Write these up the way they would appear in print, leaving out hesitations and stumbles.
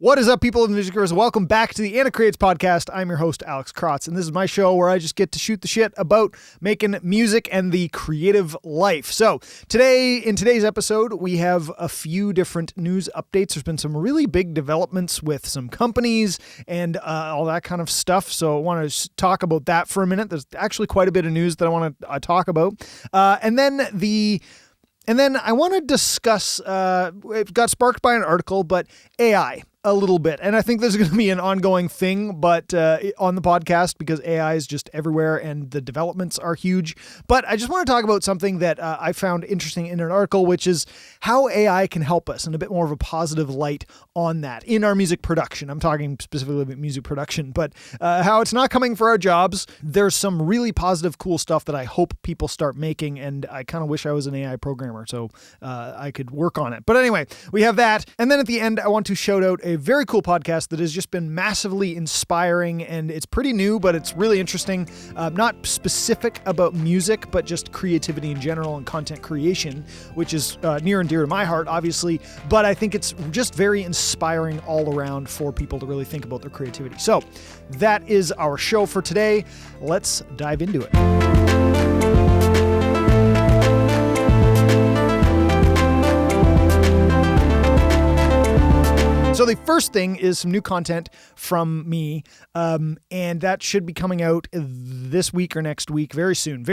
What is up, people of the musicers? Welcome back to the ANAK podcast. I'm your host, Alex Krotz, and this is my show where I just get to shoot the shit about making music and the creative life. So in today's episode, we have a few different news updates. There's been some really big developments with some companies and all that kind of stuff. So I want to talk about that for a minute. There's actually quite a bit of news that I want to talk about. And then I want to discuss, it got sparked by an article, but AI a little bit. And I think this is going to be an ongoing thing, but on the podcast, because AI is just everywhere and the developments are huge. But I just want to talk about something that I found interesting in an article, which is how AI can help us and a bit more of a positive light on that in our music production. I'm talking specifically about music production, but how it's not coming for our jobs. There's some really positive, cool stuff that I hope people start making, and I kind of wish I was an AI programmer so I could work on it. But anyway, we have that. And then at the end, I want to shout out a very cool podcast that has just been massively inspiring, and it's pretty new, but it's really interesting. Not specific about music, but just creativity in general and content creation, which is near and dear to my heart, obviously. But I think it's just very inspiring all around for people to really think about their creativity. So that is our show for today. Let's dive into it. So the first thing is some new content from me, and that should be coming out this week or next week, very soon.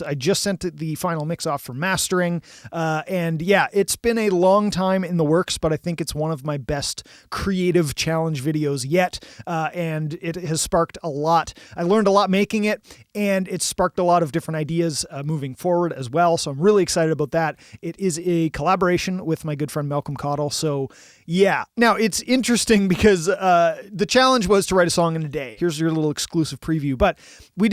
I just sent the final mix off for mastering, and yeah, it's been a long time in the works, but I think it's one of my best creative challenge videos yet, and it has sparked a lot. I learned a lot making it, and it sparked a lot of different ideas moving forward as well, so I'm really excited about that. It is a collaboration with my good friend Malcolm Cottle, so yeah. Now, it's interesting because the challenge was to write a song in a day. Here's your little exclusive preview. But we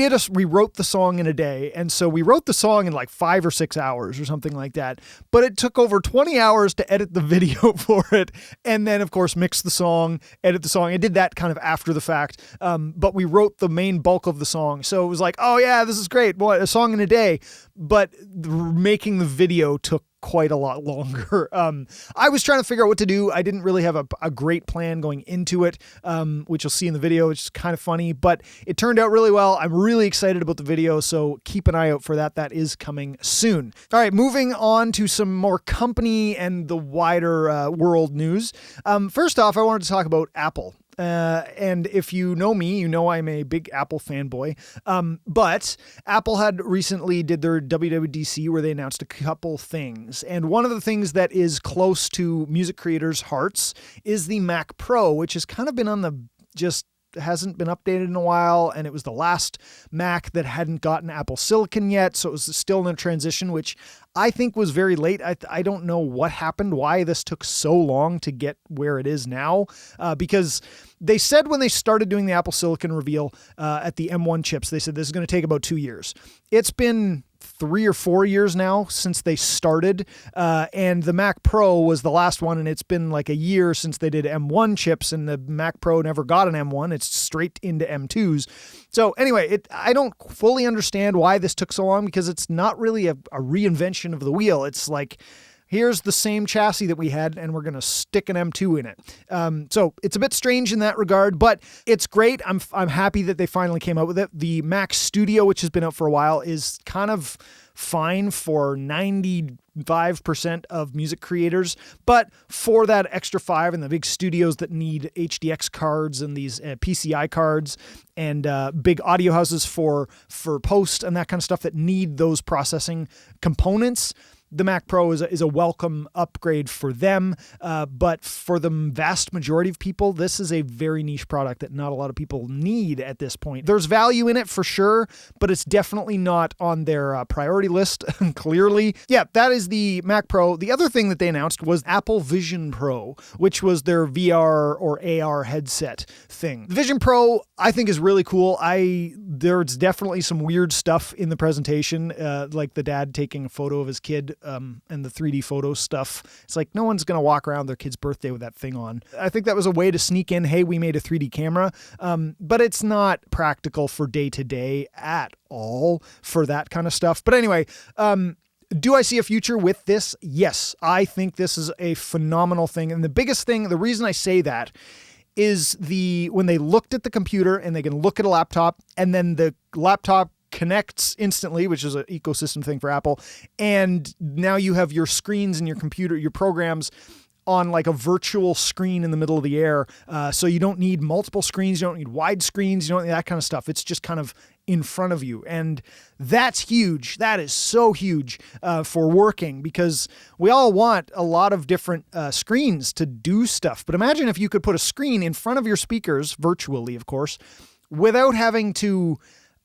wrote the song in a day. And so we wrote the song in like 5 or 6 hours or something like that. But it took over 20 hours to edit the video for it. And then, of course, mix the song, edit the song. I did that kind of after the fact. But we wrote the main bulk of the song. So it was like, oh, yeah, this is great. Well, a song in a day. But making the video took quite a lot longer. I was trying to figure out what to do. I didn't really have a great plan going into it, which you'll see in the video, which is kind of funny, but it turned out really well. I'm really excited about the video, so keep an eye out for that. That is coming soon. All right, moving on to some more company and the wider world news. First off, I wanted to talk about Apple. And if you know me, you know I'm a big Apple fanboy. But Apple had recently did their WWDC where they announced a couple things. And one of the things that is close to music creators' hearts is the Mac Pro, which has kind of been on the hasn't been updated in a while, and it was the last Mac that hadn't gotten Apple Silicon yet, so it was still in a transition, which I think was very late. I don't know what happened, why this took so long to get where it is now, because they said when they started doing the Apple Silicon reveal at the M1 chips, they said this is going to take about 2 years. It's been 3 or 4 years now since they started, and the Mac Pro was the last one, and it's been like a year since they did M1 chips, and the Mac Pro never got an M1. It's straight into M2s. So anyway, I don't fully understand why this took so long, because it's not really a reinvention of the wheel. It's like, here's the same chassis that we had, and we're going to stick an M2 in it. So it's a bit strange in that regard, but it's great. I'm happy that they finally came out with it. The Mac Studio, which has been out for a while, is kind of fine for 95% of music creators, but for that extra 5 and the big studios that need HDX cards and these PCI cards and big audio houses for post and that kind of stuff that need those processing components, the Mac Pro is a welcome upgrade for them, but for the vast majority of people, this is a very niche product that not a lot of people need at this point. There's value in it for sure, but it's definitely not on their priority list, clearly. Yeah, that is the Mac Pro. The other thing that they announced was Apple Vision Pro, which was their VR or AR headset thing. The Vision Pro, I think, is really cool. There's definitely some weird stuff in the presentation, like the dad taking a photo of his kid and the 3D photo stuff. It's like no one's going to walk around their kid's birthday with that thing on. I think that was a way to sneak in, hey, we made a 3D camera, but it's not practical for day to day at all for that kind of stuff. But anyway, Do I see a future with this? Yes, I think this is a phenomenal thing. And the biggest thing, the reason I say that is when they looked at the computer and they can look at a laptop and then the laptop connects instantly, which is an ecosystem thing for Apple. And now you have your screens and your computer, your programs on like a virtual screen in the middle of the air. So you don't need multiple screens. You don't need wide screens. You don't need that kind of stuff. It's just kind of in front of you. And that's huge. That is so huge for working, because we all want a lot of different screens to do stuff. But imagine if you could put a screen in front of your speakers, virtually, of course, without having to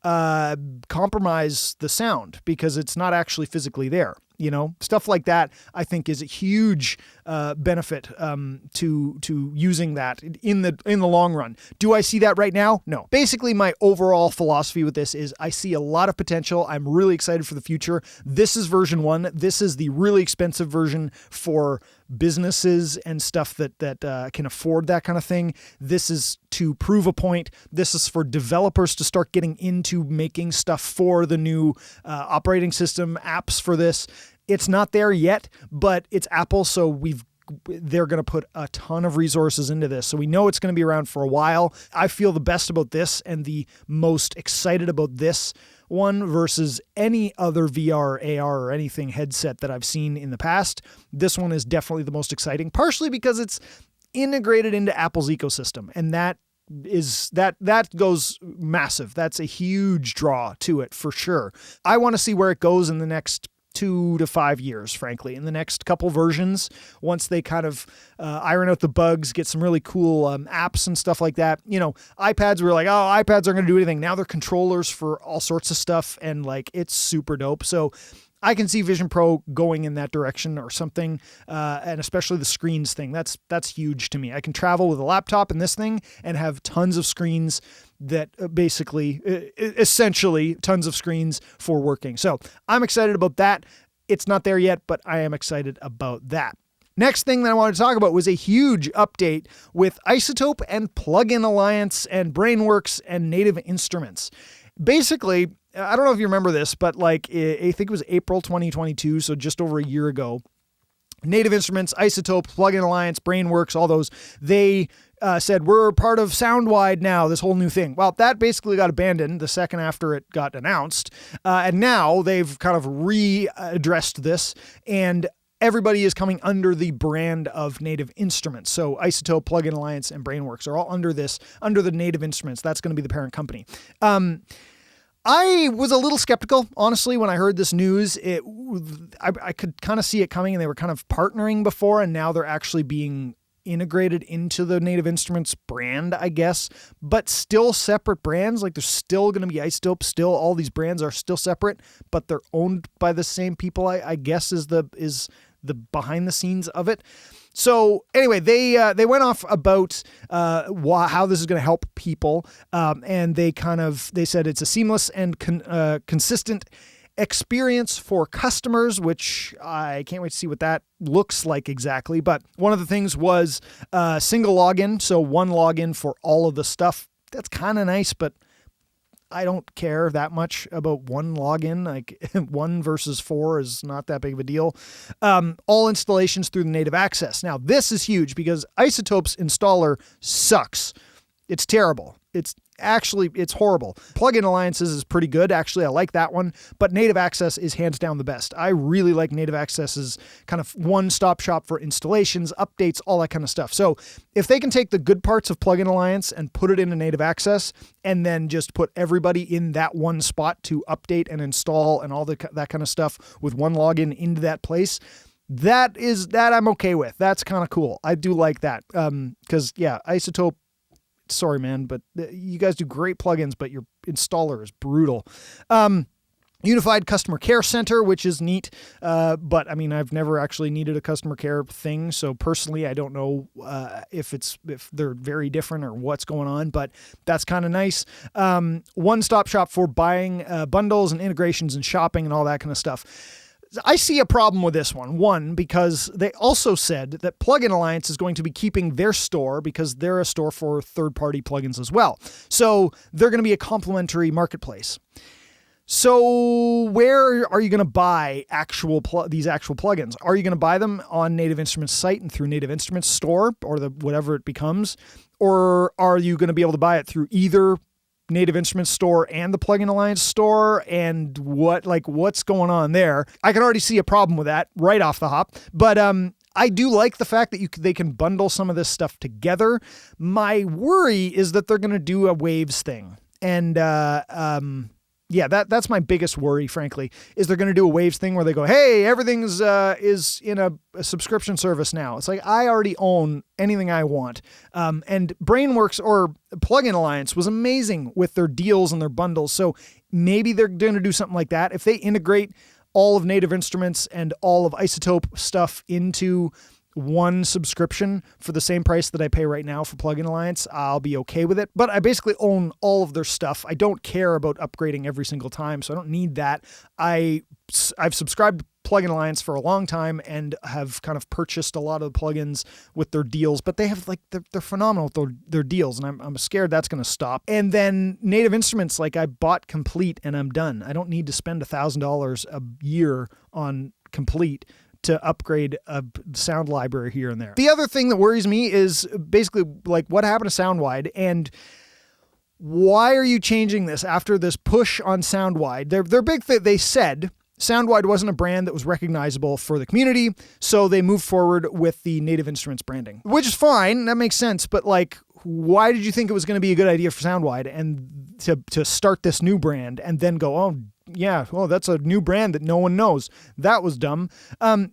compromise the sound because it's not actually physically there. You know, stuff like that, I think, is a huge benefit to using that in the long run. Do I see that right now? No. Basically, my overall philosophy with this is I see a lot of potential. I'm really excited for the future. This is version 1. This is the really expensive version for businesses and stuff that can afford that kind of thing. This is to prove a point. This is for developers to start getting into making stuff for the new operating system, apps for this. It's not there yet, but it's Apple, so they're going to put a ton of resources into this. So we know it's going to be around for a while. I feel the best about this and the most excited about this one versus any other VR, AR, or anything headset that I've seen in the past. This one is definitely the most exciting, partially because it's integrated into Apple's ecosystem, and that goes massive. That's a huge draw to it for sure. I want to see where it goes in the next 2 to 5 years, frankly, in the next couple versions, once they kind of iron out the bugs, get some really cool apps and stuff like that. You know, iPads were like, oh, iPads aren't going to do anything. Now they're controllers for all sorts of stuff, and like, it's super dope. So I can see Vision Pro going in that direction or something, and especially the screens thing. That's huge to me. I can travel with a laptop and this thing and have tons of screens that essentially tons of screens for working. So I'm excited about that. It's not there yet, but I am excited about that. Next thing that I wanted to talk about was a huge update with iZotope and Plugin Alliance and Brainworks and Native Instruments. Basically, I don't know if you remember this, but like, I think it was April 2022, so just over a year ago, Native Instruments, iZotope, Plugin Alliance, Brainworks, all those, they said, we're part of SoundWide now, this whole new thing. Well, that basically got abandoned the second after it got announced. And now they've kind of readdressed this, and everybody is coming under the brand of Native Instruments. So iZotope, Plugin Alliance, and Brainworks are all under the Native Instruments. That's going to be the parent company. I was a little skeptical, honestly, when I heard this news. I could kind of see it coming, and they were kind of partnering before, and now they're actually being integrated into the Native Instruments brand, I guess, but still separate brands. Like, there's still going to be iZotope, still all these brands are still separate, but they're owned by the same people, I guess is the behind the scenes of it. So anyway, they went off about how this is going to help people, and they said it's a seamless and consistent experience for customers, which I can't wait to see what that looks like exactly. But one of the things was single login, so one login for all of the stuff. That's kind of nice, but I don't care that much about one login. Like, 1 versus 4 is not that big of a deal. All installations through the Native Access. Now, this is huge because iZotope's installer sucks. It's terrible. It's horrible. Plugin Alliances is pretty good. Actually, I like that one, but Native Access is hands down the best. I really like Native Access's kind of one-stop shop for installations, updates, all that kind of stuff. So if they can take the good parts of Plugin Alliance and put it into Native Access, and then just put everybody in that one spot to update and install and all that kind of stuff with one login into that place, that I'm okay with. That's kind of cool. I do like that. Because iZotope, sorry, man, but you guys do great plugins, but your installer is brutal. Unified Customer Care Center, which is neat. But I mean, I've never actually needed a customer care thing. So personally, I don't know if they're very different or what's going on, but that's kind of nice. One-stop shop for buying bundles and integrations and shopping and all that kind of stuff. I see a problem with this one. One, because they also said that Plugin Alliance is going to be keeping their store because they're a store for third-party plugins as well. So they're going to be a complementary marketplace. So where are you going to buy these actual plugins? Are you going to buy them on Native Instruments site and through Native Instruments store or whatever it becomes? Or are you going to be able to buy it through either Native Instruments store and the Plugin Alliance store? And what's going on there? I can already see a problem with that right off the hop. But I do like the fact that they can bundle some of this stuff together. My worry is that they're going to do a Waves thing. And yeah, that's my biggest worry, frankly, is they're going to do a Waves thing where they go, hey, everything's is in a subscription service now. It's like, I already own anything I want. And Brainworks or Plugin Alliance was amazing with their deals and their bundles. So maybe they're going to do something like that. If they integrate all of Native Instruments and all of iZotope stuff into one subscription for the same price that I pay right now for Plugin Alliance, I'll be okay with it. But I basically own all of their stuff. I don't care about upgrading every single time, so I don't need that. I've subscribed to Plugin Alliance for a long time and have kind of purchased a lot of the plugins with their deals, but they have they're phenomenal with their deals, and I'm scared that's going to stop. And then Native Instruments, I bought Complete and I'm done. I don't need to spend $1,000 a year on Complete to upgrade a sound library here and there. The other thing that worries me is basically what happened to Soundwide, and why are you changing this after this push on Soundwide? Their big thing, they said Soundwide wasn't a brand that was recognizable for the community, so they moved forward with the Native Instruments branding, which is fine. That makes sense. But why did you think it was going to be a good idea for Soundwide and to start this new brand and then go, oh, yeah, well, that's a new brand that no one knows. That was dumb.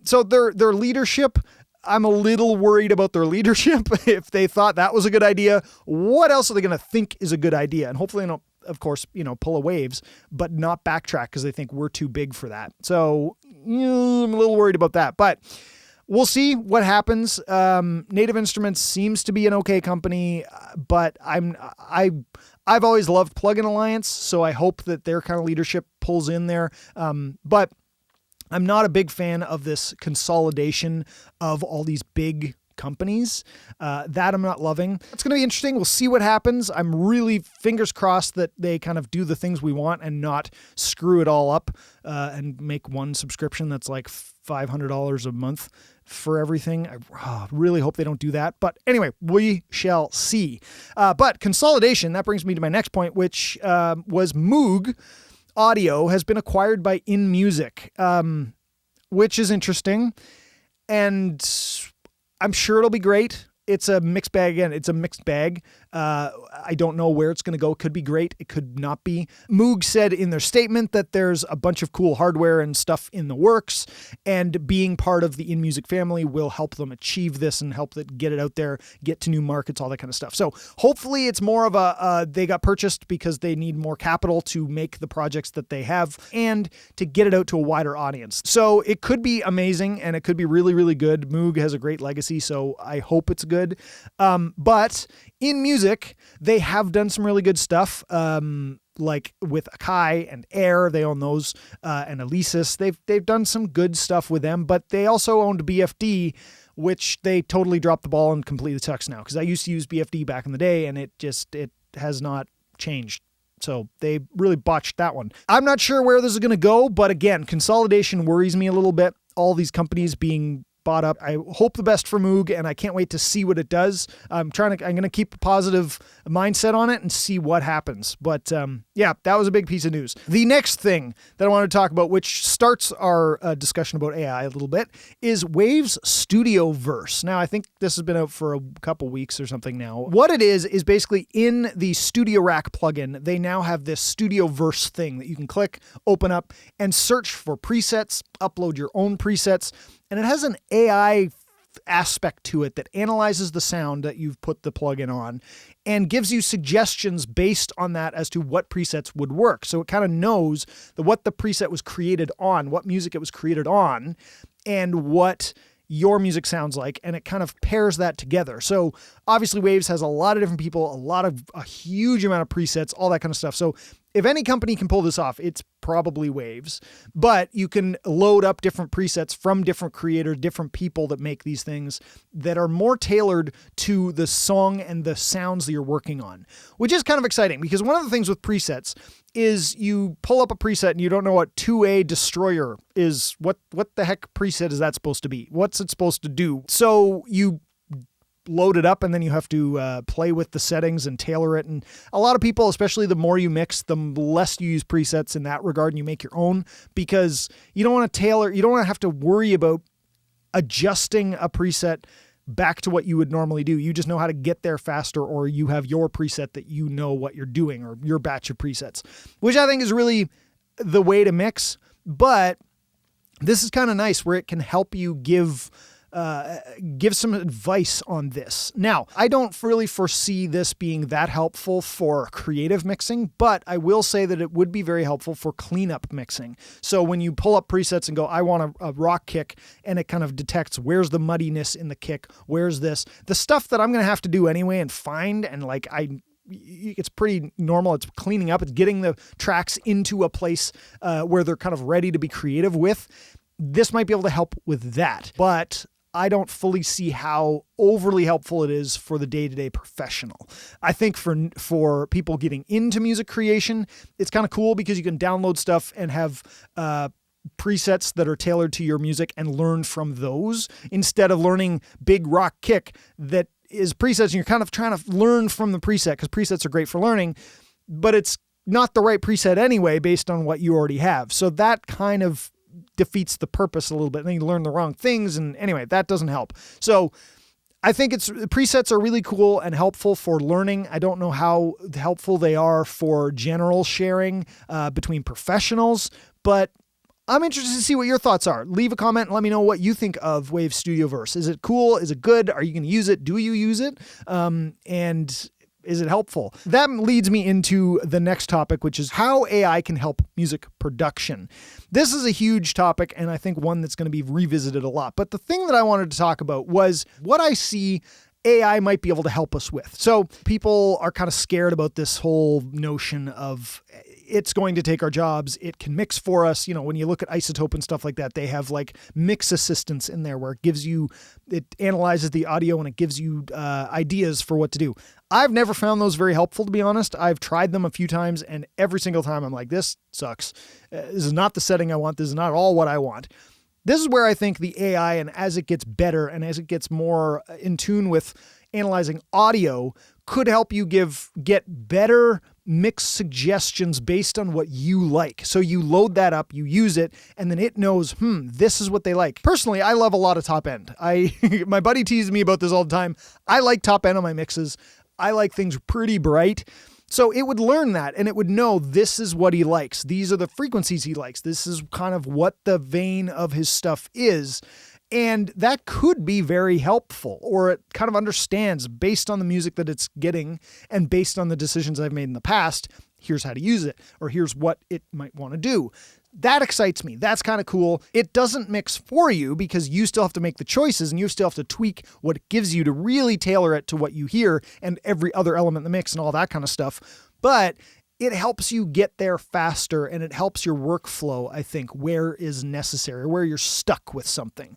So their leadership, I'm a little worried about their leadership. If they thought that was a good idea, what else are they going to think is a good idea? And hopefully they don't, of course, pull a Waves, but not backtrack because they think we're too big for that. So I'm a little worried about that, but we'll see what happens. Native Instruments seems to be an okay company, but I've always loved Plugin Alliance, so I hope that their kind of leadership pulls in there. But I'm not a big fan of this consolidation of all these big companies. That I'm not loving. It's going to be interesting. We'll see what happens. I'm really fingers crossed that they kind of do the things we want and not screw it all up and make one subscription that's like $500 a month for everything. I really hope they don't do that. But anyway, we shall see. But consolidation, that brings me to my next point, which was Moog Audio has been acquired by InMusic, which is interesting. And I'm sure it'll be great. It's a mixed bag. Again, it's a mixed bag. I don't know where it's going to go. It could be great. It could not be. Moog said in their statement that there's a bunch of cool hardware and stuff in the works, and being part of the InMusic family will help them achieve this and help it get it out there, get to new markets, all that kind of stuff. So hopefully it's more of they got purchased because they need more capital to make the projects that they have and to get it out to a wider audience. So it could be amazing and it could be really, really good. Moog has a great legacy, so I hope it's good. But InMusic, they have done some really good stuff, like with Akai and Air. They own those, and Alesis. They've done some good stuff with them, but they also owned BFD, which they totally dropped the ball and completely sucks now. Because I used to use BFD back in the day, and it has not changed. So they really botched that one. I'm not sure where this is going to go, but again, consolidation worries me a little bit. All these companies being bought up. I hope the best for Moog, and I can't wait to see what it does. I'm going to keep a positive mindset on it and see what happens. But yeah, that was a big piece of news. The next thing that I want to talk about, which starts our discussion about AI a little bit, is Waves StudioVerse. Now, I think this has been out for a couple weeks or something now. What it is basically in the Studio Rack plugin, they now have this StudioVerse thing that you can click, open up, and search for presets, upload your own presets. And it has an AI aspect to it that analyzes the sound that you've put the plugin on and gives you suggestions based on that as to what presets would work. So it kind of knows what the preset was created on, what music it was created on, and what your music sounds like, and it kind of pairs that together. So obviously Waves has a lot of different people, a huge amount of presets, all that kind of stuff. So if any company can pull this off, it's probably Waves, but you can load up different presets from different creators, different people that make these things that are more tailored to the song and the sounds that you're working on, which is kind of exciting because one of the things with presets is you pull up a preset and you don't know what 2A Destroyer is. What the heck preset is that supposed to be? What's it supposed to do? So you load it up and then you have to play with the settings and tailor it. And a lot of people, especially the more you mix, the less you use presets in that regard and you make your own, because you don't want to tailor, you don't want to have to worry about adjusting a preset back to what you would normally do. You just know how to get there faster, or you have your preset that you know what you're doing, or your batch of presets, which I think is really the way to mix. But this is kind of nice where it can help you give some advice on this. Now, I don't really foresee this being that helpful for creative mixing, but I will say that it would be very helpful for cleanup mixing. So when you pull up presets and go, I want a rock kick, and it kind of detects where's the muddiness in the kick, where's this, the stuff that I'm going to have to do anyway and find, and like it's pretty normal. It's cleaning up. It's getting the tracks into a place where they're kind of ready to be creative with. This might be able to help with that, but I don't fully see how overly helpful it is for the day-to-day professional. I think for people getting into music creation, it's kind of cool because you can download stuff and have presets that are tailored to your music and learn from those instead of learning big rock kick that is presets and you're kind of trying to learn from the preset, because presets are great for learning, but it's not the right preset anyway based on what you already have. So that kind of defeats the purpose a little bit. And then you learn the wrong things. And anyway, that doesn't help. So I think presets are really cool and helpful for learning. I don't know how helpful they are for general sharing between professionals, but I'm interested to see what your thoughts are. Leave a comment and let me know what you think of Waves StudioVerse. Is it cool? Is it good? Are you going to use it? Do you use it? And is it helpful? That leads me into the next topic, which is how AI can help music production. This is a huge topic, and I think one that's going to be revisited a lot. But the thing that I wanted to talk about was what I see AI might be able to help us with. So people are kind of scared about this whole notion of it's going to take our jobs. It can mix for us. You know, when you look at iZotope and stuff like that, they have like mix assistants in there where it analyzes the audio and it gives you ideas for what to do. I've never found those very helpful, to be honest. I've tried them a few times, and every single time I'm like, this sucks. This is not the setting I want. This is not all what I want. This is where I think the AI, and as it gets better and as it gets more in tune with analyzing audio, could help you get better mix suggestions based on what you like. So you load that up, you use it, and then it knows, this is what they like. Personally, I love a lot of top end. My buddy teases me about this all the time. I like top end on my mixes. I like things pretty bright. So it would learn that, and it would know this is what he likes. These are the frequencies he likes. This is kind of what the vein of his stuff is. And that could be very helpful, or it kind of understands based on the music that it's getting and based on the decisions I've made in the past, here's how to use it, or here's what it might want to do. That excites me. That's kind of cool. It doesn't mix for you because you still have to make the choices and you still have to tweak what it gives you to really tailor it to what you hear and every other element in the mix and all that kind of stuff. But it helps you get there faster, and it helps your workflow, I think, where is necessary, where you're stuck with something.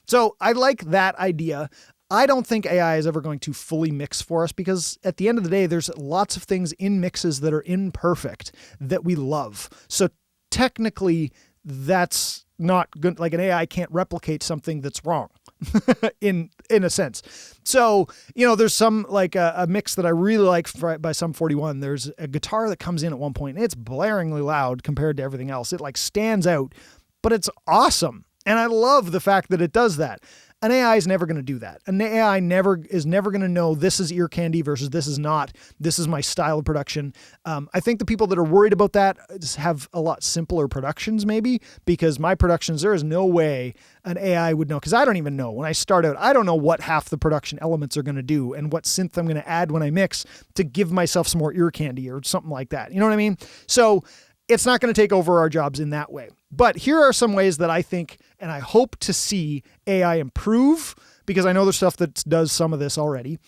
So I like that idea. I don't think AI is ever going to fully mix for us because at the end of the day, there's lots of things in mixes that are imperfect that we love. So technically, that's not good. Like an AI can't replicate something that's wrong in a sense. So, there's some like a mix that I really like by Sum 41. There's a guitar that comes in at one point and it's blaringly loud compared to everything else. It like stands out, but it's awesome. And I love the fact that it does that. An AI is never going to do that. An AI is never going to know this is ear candy versus this is not. This is my style of production. I think the people that are worried about that have a lot simpler productions maybe, because my productions, there is no way an AI would know, because I don't even know. When I start out, I don't know what half the production elements are going to do and what synth I'm going to add when I mix to give myself some more ear candy or something like that. You know what I mean? So it's not going to take over our jobs in that way. But here are some ways that I think, and I hope to see AI improve, because I know there's stuff that does some of this already.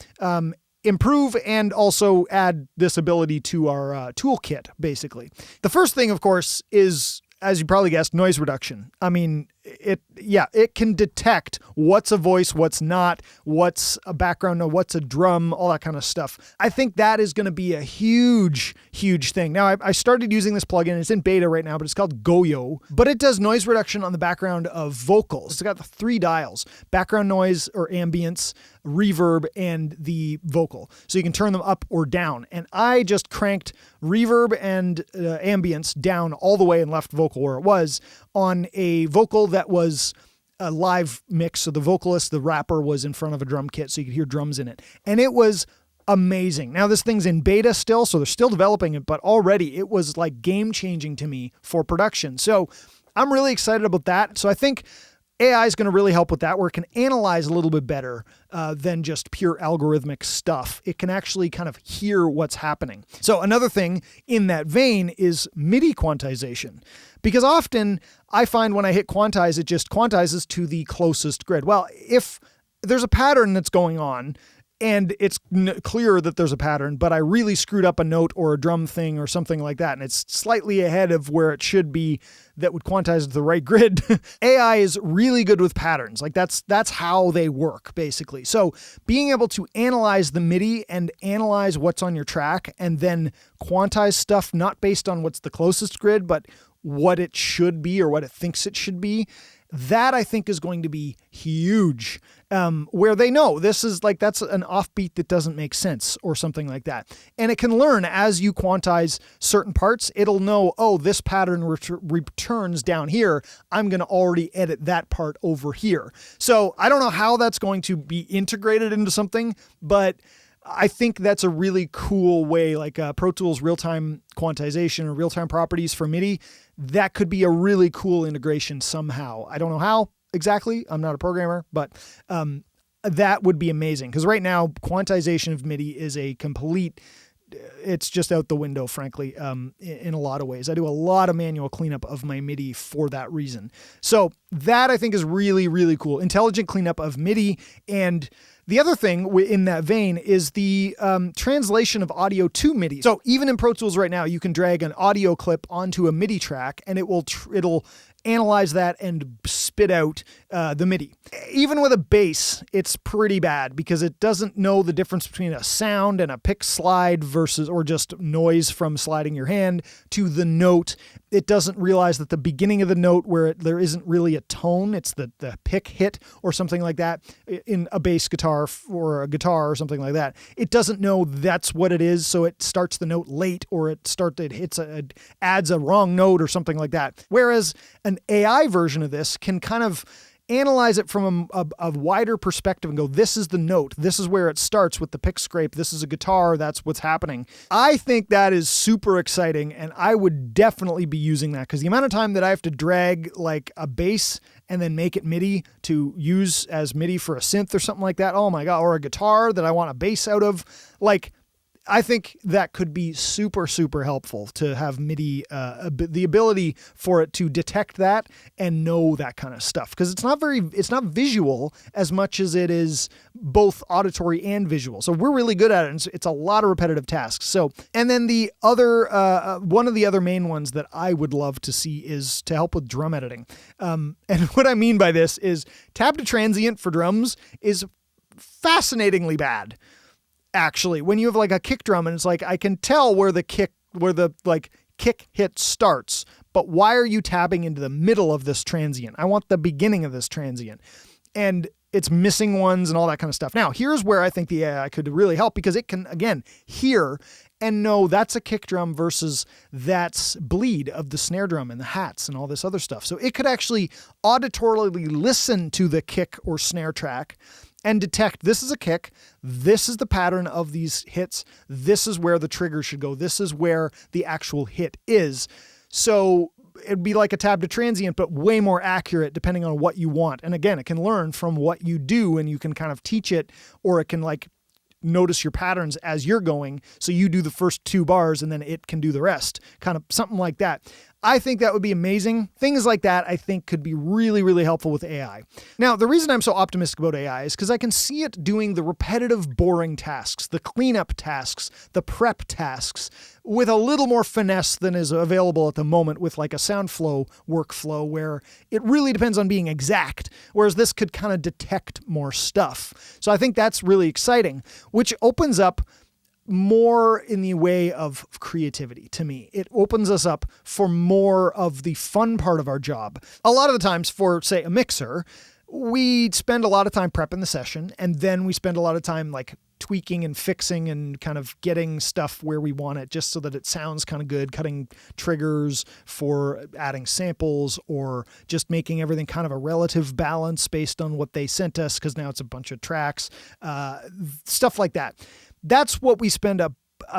improve and also add this ability to our toolkit, basically. The first thing, of course, is, as you probably guessed, noise reduction. I mean, it can detect what's a voice, what's not, what's a background, what's a drum, all that kind of stuff. I think that is going to be a huge, huge thing. Now, I started using this plugin. It's in beta right now, but it's called Goyo. But it does noise reduction on the background of vocals. It's got the 3 dials: background noise or ambience, reverb, and the vocal. So you can turn them up or down. And I just cranked reverb and ambience down all the way and left vocal where it was on a vocal that was a live mix. So the vocalist, the rapper, was in front of a drum kit, so you could hear drums in it. And it was amazing. Now this thing's in beta still, so they're still developing it, but already it was like game changing to me for production. So I'm really excited about that. So I think AI is going to really help with that, where it can analyze a little bit better than just pure algorithmic stuff. It can actually kind of hear what's happening. So another thing in that vein is MIDI quantization, because often I find when I hit quantize, it just quantizes to the closest grid. Well, if there's a pattern that's going on, and it's clear that there's a pattern, but I really screwed up a note or a drum thing or something like that, and it's slightly ahead of where it should be, that would quantize to the right grid. AI is really good with patterns. Like that's how they work, basically. So being able to analyze the MIDI and analyze what's on your track and then quantize stuff, not based on what's the closest grid, but what it should be or what it thinks it should be, that I think is going to be huge, where they know this is like, that's an offbeat that doesn't make sense or something like that. And it can learn as you quantize certain parts. It'll know, oh, this pattern returns down here. I'm going to already edit that part over here. So I don't know how that's going to be integrated into something, but I think that's a really cool way, like Pro Tools real-time quantization or real-time properties for MIDI. That could be a really cool integration somehow. I don't know how exactly. I'm not a programmer, but that would be amazing. Because right now, quantization of MIDI is a complete, it's just out the window, frankly, in a lot of ways. I do a lot of manual cleanup of my MIDI for that reason. So that I think is really, really cool. Intelligent cleanup of MIDI. And the other thing in that vein is the translation of audio to MIDI. So even in Pro Tools right now, you can drag an audio clip onto a MIDI track and it'll analyze that and spit out the MIDI. Even with a bass, it's pretty bad because it doesn't know the difference between a sound and a pick slide versus, or just noise from sliding your hand to the note. It doesn't realize that the beginning of the note where there isn't really a tone, it's the pick hit or something like that in a bass guitar or a guitar or something like that. It doesn't know that's what it is, so it starts the note late, or it adds a wrong note or something like that. Whereas an AI version of this can kind of analyze it from a wider perspective and go, this is the note, this is where it starts with the pick scrape, this is a guitar, that's what's happening. I think that is super exciting, and I would definitely be using that, because the amount of time that I have to drag like a bass and then make it MIDI to use as MIDI for a synth or something like that, oh my God, or a guitar that I want a bass out of, like, I think that could be super, super helpful to have MIDI, the ability for it to detect that and know that kind of stuff. Because it's not visual as much as it is both auditory and visual. So we're really good at it. And it's a lot of repetitive tasks. So, and then the other, one of the other main ones that I would love to see is to help with drum editing. And what I mean by this is tab to transient for drums is fascinatingly bad. Actually, when you have like a kick drum and it's like, I can tell where the kick hit starts, but why are you tabbing into the middle of this transient? I want the beginning of this transient. And it's missing ones and all that kind of stuff. Now, here's where I think the AI could really help, because it can, again, hear and know that's a kick drum versus that's bleed of the snare drum and the hats and all this other stuff. So it could actually auditorily listen to the kick or snare track and detect, this is a kick, this is the pattern of these hits, this is where the trigger should go, this is where the actual hit is. So it'd be like a tab to transient, but way more accurate depending on what you want. And again, it can learn from what you do, and you can kind of teach it, or it can like notice your patterns as you're going. So you do the first 2 bars and then it can do the rest, kind of something like that. I think that would be amazing. Things like that, I think, could be really, really helpful with AI. Now, the reason I'm so optimistic about AI is because I can see it doing the repetitive, boring tasks, the cleanup tasks, the prep tasks, with a little more finesse than is available at the moment with like a SoundFlow workflow where it really depends on being exact, whereas this could kind of detect more stuff. So I think that's really exciting, which opens up more in the way of creativity to me. It opens us up for more of the fun part of our job. A lot of the times for, say, a mixer, we spend a lot of time prepping the session, and then we spend a lot of time like tweaking and fixing and kind of getting stuff where we want it just so that it sounds kind of good, cutting triggers for adding samples or just making everything kind of a relative balance based on what they sent us, because now it's a bunch of tracks, stuff like that. That's what we spend a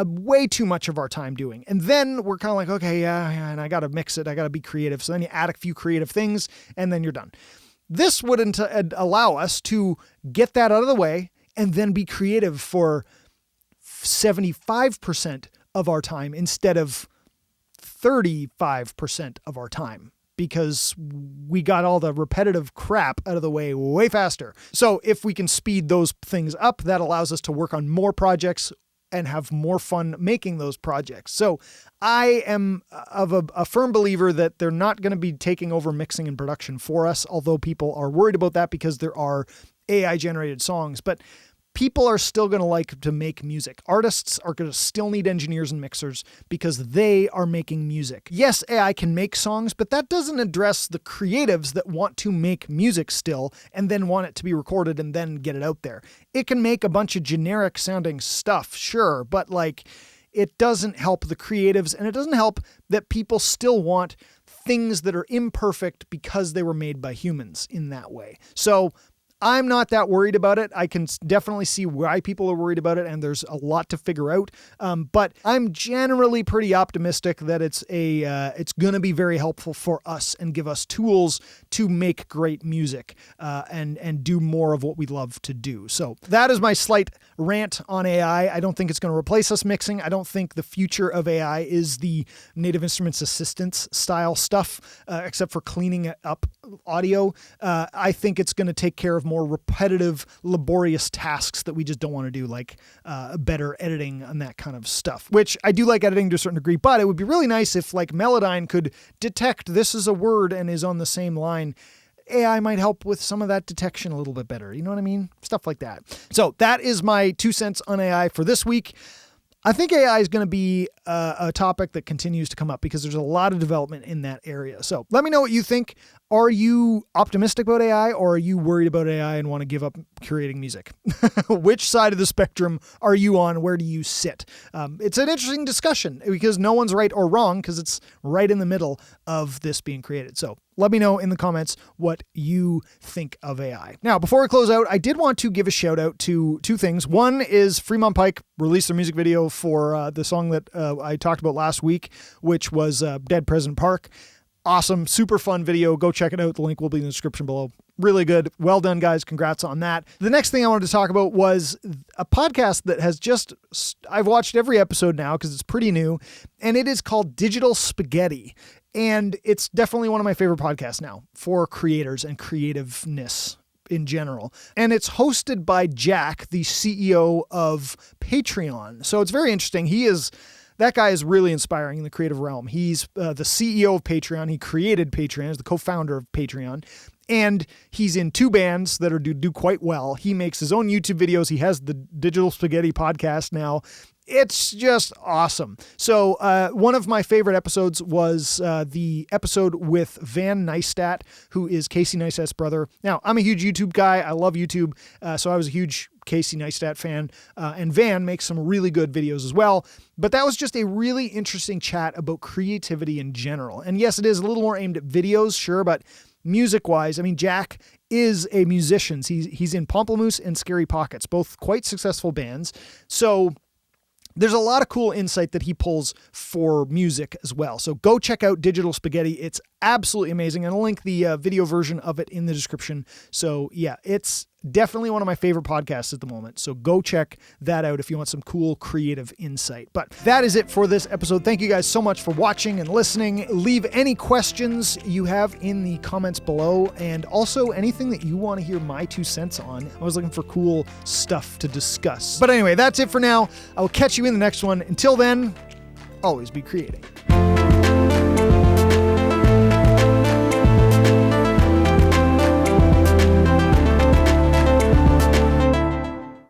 way too much of our time doing. And then we're kind of like, okay, yeah, and I got to mix it. I got to be creative. So then you add a few creative things and then you're done. This would allow us to get that out of the way and then be creative for 75% of our time instead of 35% of our time, because we got all the repetitive crap out of the way faster. So if we can speed those things up, that allows us to work on more projects and have more fun making those projects. So I am of a firm believer that they're not going to be taking over mixing and production for us, although people are worried about that because there are AI generated songs. But people are still going to like to make music. Artists are going to still need engineers and mixers because they are making music. Yes, AI can make songs, but that doesn't address the creatives that want to make music still and then want it to be recorded and then get it out there. It can make a bunch of generic sounding stuff, sure, but like it doesn't help the creatives, and it doesn't help that people still want things that are imperfect because they were made by humans in that way. So I'm not that worried about it. I can definitely see why people are worried about it, and there's a lot to figure out. But I'm generally pretty optimistic that it's going to be very helpful for us and give us tools to make great music and do more of what we love to do. So that is my slight rant on AI. I don't think it's going to replace us mixing. I don't think the future of AI is the Native Instruments assistance style stuff, except for cleaning up audio. I think it's going to take care of more repetitive, laborious tasks that we just don't want to do, like better editing and that kind of stuff, which I do like editing to a certain degree, but it would be really nice if like Melodyne could detect this is a word and is on the same line. AI might help with some of that detection a little bit better. You know what I mean? Stuff like that. So that is my 2 cents on AI for this week. I think AI is going to be a topic that continues to come up because there's a lot of development in that area. So let me know what you think. Are you optimistic about AI, or are you worried about AI and want to give up creating music? Which side of the spectrum are you on? Where do you sit? It's an interesting discussion because no one's right or wrong because it's right in the middle of this being created. So let me know in the comments what you think of AI. Now, before we close out, I did want to give a shout out to 2 things. One is Fremont Pike released their music video for the song that I talked about last week, which was Dead President Park. Awesome, super fun video. Go check it out. The link will be in the description below. Really good. Well done, guys. Congrats on that. The next thing I wanted to talk about was a podcast that has I've watched every episode now because it's pretty new, and it is called Digital Spaghetti. And it's definitely one of my favorite podcasts now for creators and creativeness in general. And it's hosted by Jack, the CEO of Patreon. So it's very interesting. That guy is really inspiring in the creative realm. He's the CEO of Patreon. He created Patreon. He's the co-founder of Patreon. And he's in 2 bands that do quite well. He makes his own YouTube videos. He has the Digital Spaghetti podcast now. It's just awesome. So one of my favorite episodes was the episode with Van Neistat, who is Casey Neistat's brother. Now, I'm a huge YouTube guy. I love YouTube. So I was a huge Casey Neistat fan. And Van makes some really good videos as well. But that was just a really interesting chat about creativity in general. And yes, it is a little more aimed at videos, sure, but music-wise, I mean, Jack is a musician. He's in Pomplamoose and Scary Pockets, both quite successful bands. So there's a lot of cool insight that he pulls for music as well. So go check out Digital Spaghetti. It's absolutely amazing. And I'll link the video version of it in the description. So yeah, it's Definitely one of my favorite podcasts at the moment. So go check that out if you want some cool creative insight. But that is it for this episode. Thank you guys so much for watching and listening. Leave any questions you have in the comments below, and also anything that you want to hear my 2 cents on. I was looking for cool stuff to discuss. But anyway, that's it for now. I will catch you in the next one. Until then, always be creating.